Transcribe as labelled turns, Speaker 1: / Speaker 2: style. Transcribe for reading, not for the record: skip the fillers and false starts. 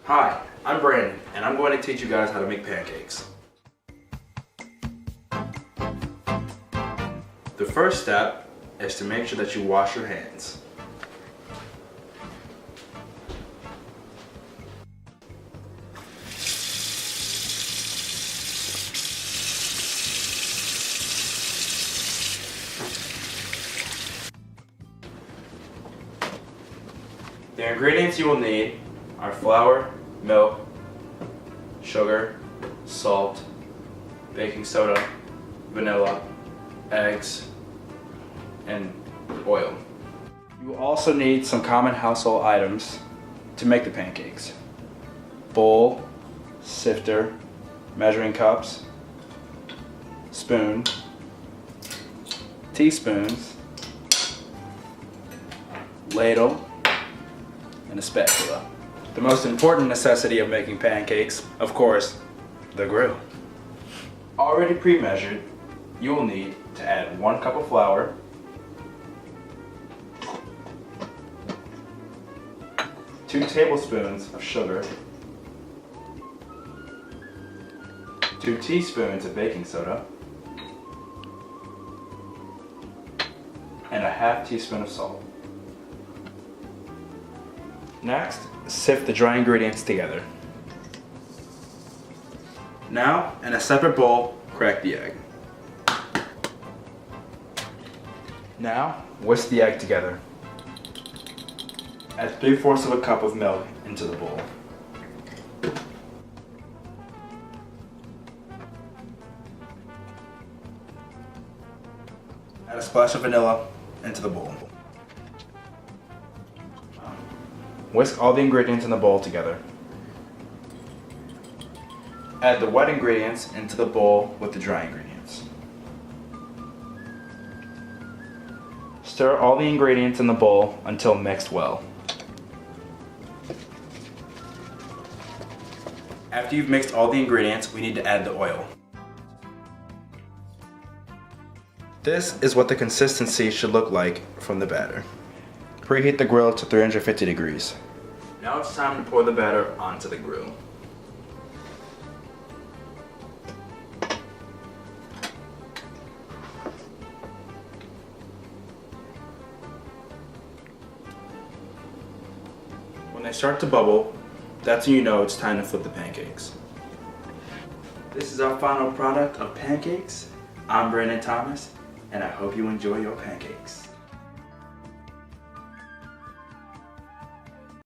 Speaker 1: Hi, I'm Brandon, and I'm going to teach you guys how to make pancakes. The first step is to make sure that you wash your hands. The ingredients you will need are flour, milk, sugar, salt, baking soda, vanilla, eggs, and oil. You will also need some common household items to make the pancakes. Bowl, sifter, measuring cups, spoon, teaspoons, ladle, and a spatula. The most important necessity of making pancakes, of course, the grill. Already pre-measured, you will need to add 1 cup of flour, 2 tablespoons of sugar, 2 teaspoons of baking soda, and a ½ teaspoon of salt. Next, sift the dry ingredients together. Now, in a separate bowl, crack the egg. Now, whisk the egg together. Add 3/4 of a cup of milk into the bowl. Add a splash of vanilla into the bowl. Whisk all the ingredients in the bowl together. Add the wet ingredients into the bowl with the dry ingredients. Stir all the ingredients in the bowl until mixed well. After you've mixed all the ingredients, we need to add the oil. This is what the consistency should look like from the batter. Preheat the grill to 350 degrees. Now it's time to pour the batter onto the grill. When they start to bubble, that's when you know it's time to flip the pancakes. This is our final product of pancakes. I'm Brandon Thomas, and I hope you enjoy your pancakes.